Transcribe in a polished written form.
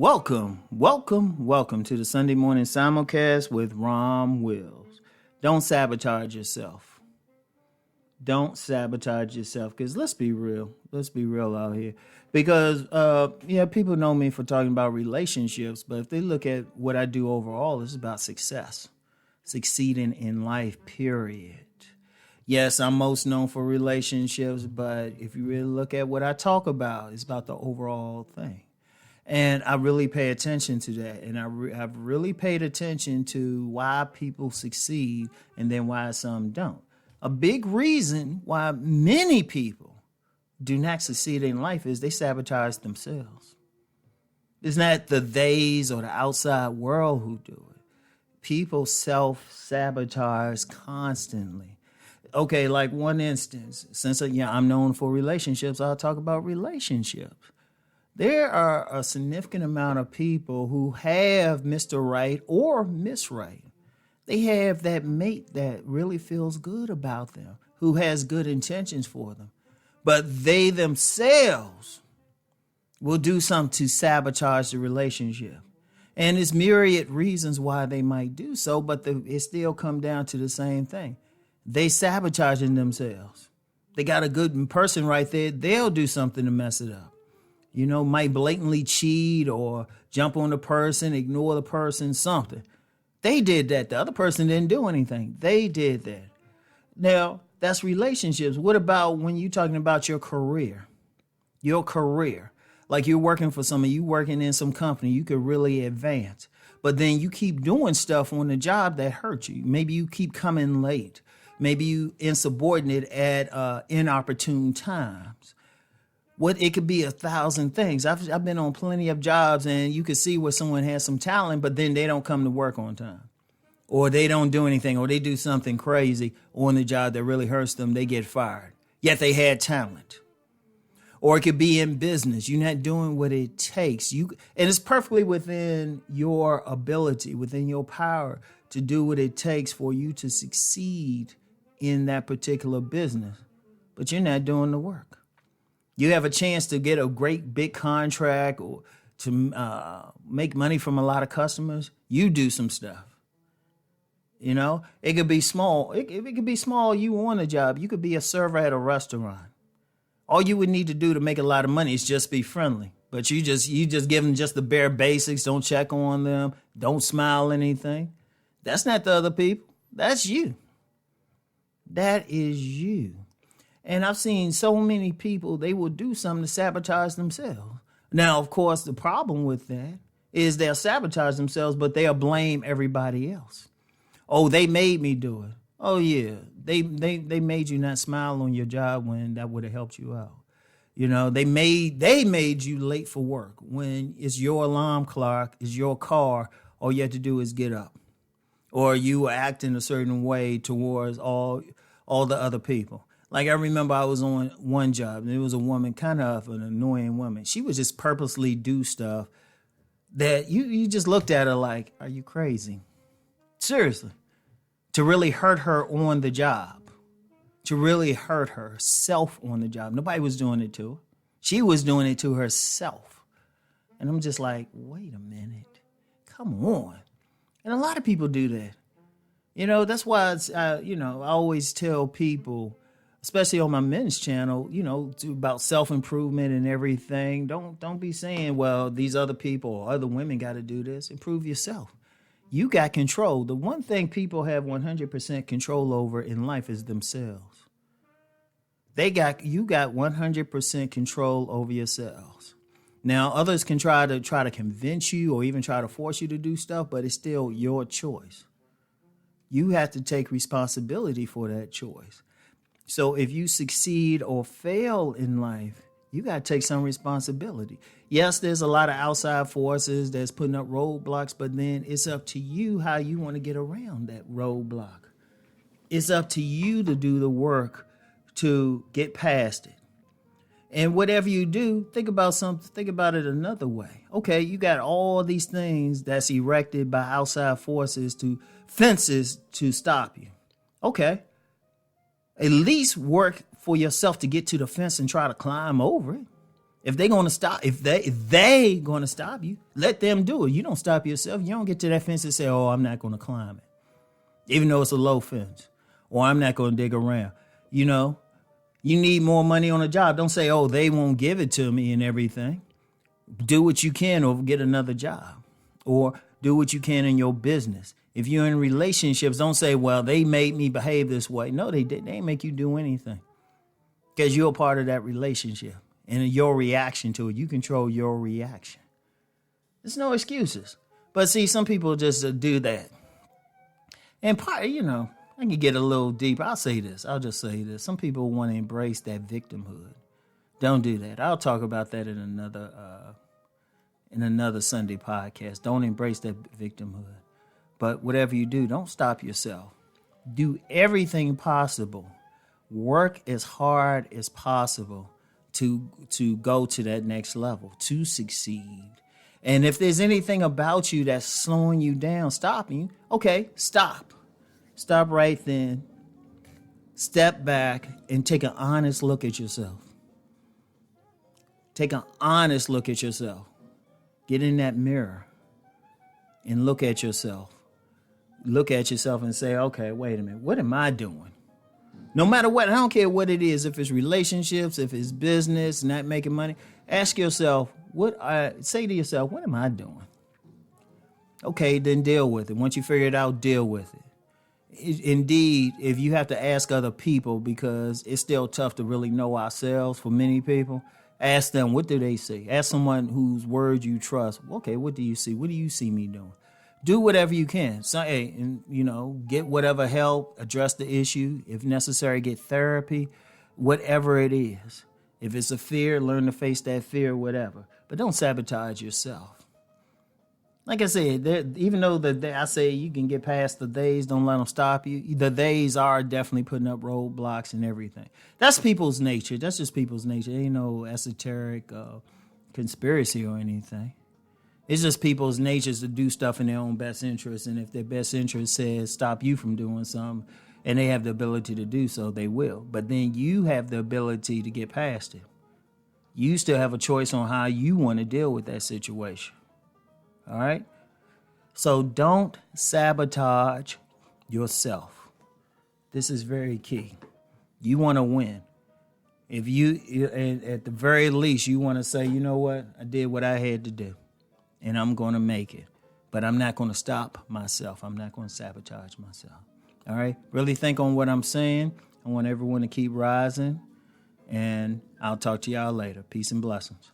Welcome to the Sunday morning simulcast with Rom Wills. Don't sabotage yourself. Don't sabotage yourself, because let's be real out here. Because people know me for talking about relationships, but if they look at what I do overall, it's about success, succeeding in life, period. Yes, I'm most known for relationships, but if you really look at what I talk about, it's about the overall thing. And I really pay attention to that. And I've really paid attention to why people succeed and then why some don't. A big reason why many people do not succeed in life is they sabotage themselves. It's not the theys or the outside world who do it. People self-sabotage constantly. Okay, like one instance, since I'm known for relationships, I'll talk about relationships. There are a significant amount of people who have Mr. Right or Miss Right. They have that mate that really feels good about them, who has good intentions for them. But they themselves will do something to sabotage the relationship. And there's myriad reasons why they might do so, but it still come down to the same thing. They sabotaging themselves. They got a good person right there. They'll do something to mess it up. Might blatantly cheat or jump on the person, ignore the person, something. They did that. The other person didn't do anything. They did that. Now, that's relationships. What about when you're talking about your career? Your career. Like you're working for someone, you working in some company, you could really advance. But then you keep doing stuff on the job that hurts you. Maybe you keep coming late. Maybe you insubordinate at inopportune times. It could be 1,000 things. I've been on plenty of jobs, and you can see where someone has some talent, but then they don't come to work on time, or they don't do anything, or they do something crazy on the job that really hurts them. They get fired. Yet they had talent. Or it could be in business. You're not doing what it takes. And it's perfectly within your ability, within your power to do what it takes for you to succeed in that particular business, but you're not doing the work. You have a chance to get a great big contract or to make money from a lot of customers. You do some stuff. It could be small. It could be small. You on a job. You could be a server at a restaurant. All you would need to do to make a lot of money is just be friendly. But you just give them just the bare basics. Don't check on them. Don't smile anything. That's not the other people. That's you. That is you. And I've seen so many people, they will do something to sabotage themselves. Now, of course, the problem with that is they'll sabotage themselves, but they'll blame everybody else. Oh, they made me do it. Oh, yeah. They made you not smile on your job when that would have helped you out. They made you late for work when it's your alarm clock, it's your car, all you have to do is get up. Or you were acting a certain way towards all the other people. Like I remember I was on one job and there was a woman, kind of an annoying woman. She would just purposely do stuff that you just looked at her like, are you crazy? Seriously. To really hurt her on the job. To really hurt herself on the job. Nobody was doing it to her. She was doing it to herself. And I'm just like, wait a minute. Come on. And a lot of people do that. That's why it's, I always tell people, especially on my men's channel, about self-improvement and everything. Don't be saying, well, these other people or other women got to do this. Improve yourself. You got control. The one thing people have 100% control over in life is themselves. You got 100% control over yourselves. Now, others can try to convince you or even try to force you to do stuff, but it's still your choice. You have to take responsibility for that choice. So if you succeed or fail in life, you got to take some responsibility. Yes, there's a lot of outside forces that's putting up roadblocks, but then it's up to you how you want to get around that roadblock. It's up to you to do the work to get past it. And whatever you do, think about it another way. Okay, you got all these things that's erected by outside forces fences to stop you. Okay. At least work for yourself to get to the fence and try to climb over it. If they going to stop, if they going to stop you, let them do it. You don't stop yourself. You don't get to that fence and say, "Oh, I'm not going to climb it," even though it's a low fence, or I'm not going to dig around. You know, you need more money on a job. Don't say, "Oh, they won't give it to me," and everything. Do what you can, or get another job, or do what you can in your business. If you're in relationships, don't say, "Well, they made me behave this way." No, they didn't. They didn't make you do anything, because you're a part of that relationship. And your reaction to it, you control your reaction. There's no excuses. But see, some people just do that. And part, I can get a little deeper. I'll just say this. Some people want to embrace that victimhood. Don't do that. I'll talk about that in another Sunday podcast. Don't embrace that victimhood. But whatever you do, don't stop yourself. Do everything possible. Work as hard as possible to go to that next level, to succeed. And if there's anything about you that's slowing you down, stopping you, okay, stop. Stop right then. Step back and take an honest look at yourself. Take an honest look at yourself. Get in that mirror and look at yourself. Look at yourself and say, okay, wait a minute, what am I doing? No matter what, I don't care what it is, if it's relationships, if it's business, not making money, ask yourself, say to yourself, what am I doing? Okay, then deal with it. Once you figure it out, deal with it. Indeed, if you have to ask other people, because it's still tough to really know ourselves for many people, ask them, what do they see? Ask someone whose words you trust. Okay, what do you see? What do you see me doing? Do whatever you can. So, get whatever help, address the issue. If necessary, get therapy, whatever it is. If it's a fear, learn to face that fear, whatever. But don't sabotage yourself. Like I said, even though I say you can get past the days, don't let them stop you. The days are definitely putting up roadblocks and everything. That's people's nature. That's just people's nature. Ain't no esoteric conspiracy or anything. It's just people's natures to do stuff in their own best interest. And if their best interest says stop you from doing something, and they have the ability to do so, they will. But then you have the ability to get past it. You still have a choice on how you want to deal with that situation. All right? So don't sabotage yourself. This is very key. You want to win. If you, at the very least, you want to say, you know what? I did what I had to do. And I'm going to make it. But I'm not going to stop myself. I'm not going to sabotage myself. All right? Really think on what I'm saying. I want everyone to keep rising. And I'll talk to y'all later. Peace and blessings.